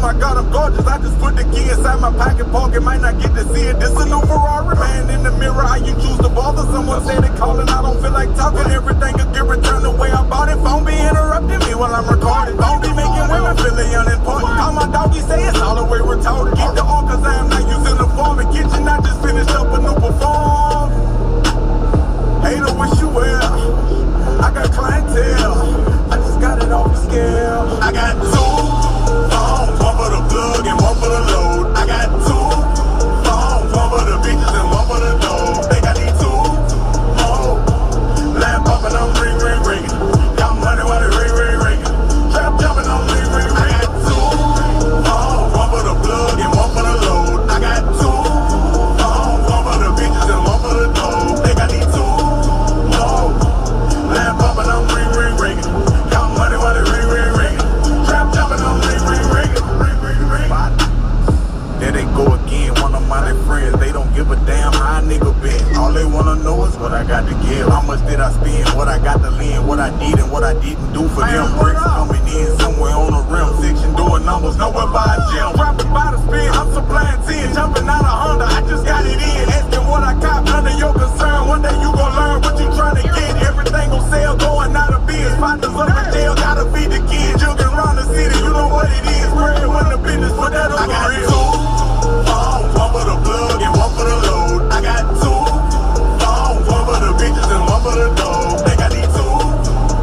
my God, I'm gorgeous. I just put the key inside my pocket, pocket. Might not get to see it. This a new Ferrari, man. In the mirror, how you choose to bother? Someone said it calling. I don't feel like talking. Everything could get returned the way I bought it. Phone be interrupting me while I'm recording. Phone be making women feel unimportant. Call my doggy, say it's all the way retarded. Keep the on, cause I am not using the form. The kitchen, I just finished up a new perform. Hater, wish you well. I got clientele. I just got it off the scale. I got two phones, one for the plug and one for the load. I got two phones, one for the bitches and one for the dough. They got these two more. Lamp up and I'm ring, ring, ringing. Got money while they ring, ring, ringing. Trap jumping on ring, ring, ring. I got two phones, one for the plug and one for the load. I got two phones, one for the bitches and one for the dough. They got these two more. Lamp up and I'm ring, ring, ringing. Got money while they ring, ring, ringing. Trap jumping on ring, ring, ringing. Ring, ring, ring. There they go again, one of my friends. They don't give a damn how a nigga been. All they wanna know is what I got to give. How much did I spend? What I got to lend? What I did and what I didn't do for them. Bricks coming in somewhere on the rim section, doing numbers nowhere by a gym. Rapping by the spin, I'm supplying 10. Jumping out of Honda, I just got it in. Asking what I cop, none of your concern. One day you gon' learn what you trying to get. Everything gon' sell, going out of biz. Partners up in jail, gotta feed the kids. Jugging around the city, you know what it is. Bread when the business, but that on the real. One for the plug and one for the load. I got two phones, one for the bitches and one for the dough. They got these two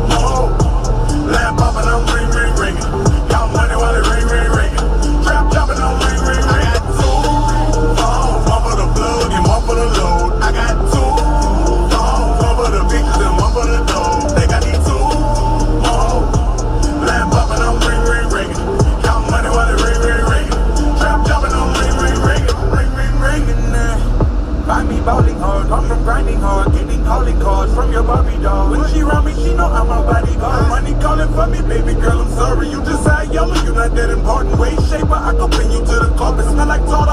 more. Lamp up and I'm ring, ring, ringing. Count money while they ring, ring, ringing. Trap jumping on ring, ring, ring. I got two phones, one for the plug and one for the load. I got two phones, one for the bitches and one for the dough. They got these two more. Lamp up and I'm ring, ring, ringing. Count money while they ring, ring, ringing. Trap jumping on ring, ring, ringing. Ring, ring, ringing. Find me bowling hard, come from grinding hard, getting calling cards from your Barbie doll. When she around me, she know I'm a bodyguard. Money calling for me, baby girl, I'm sorry. You just side yellow, you not that important. Waist shaper, I can bring you to the carpet. Smell like tartar.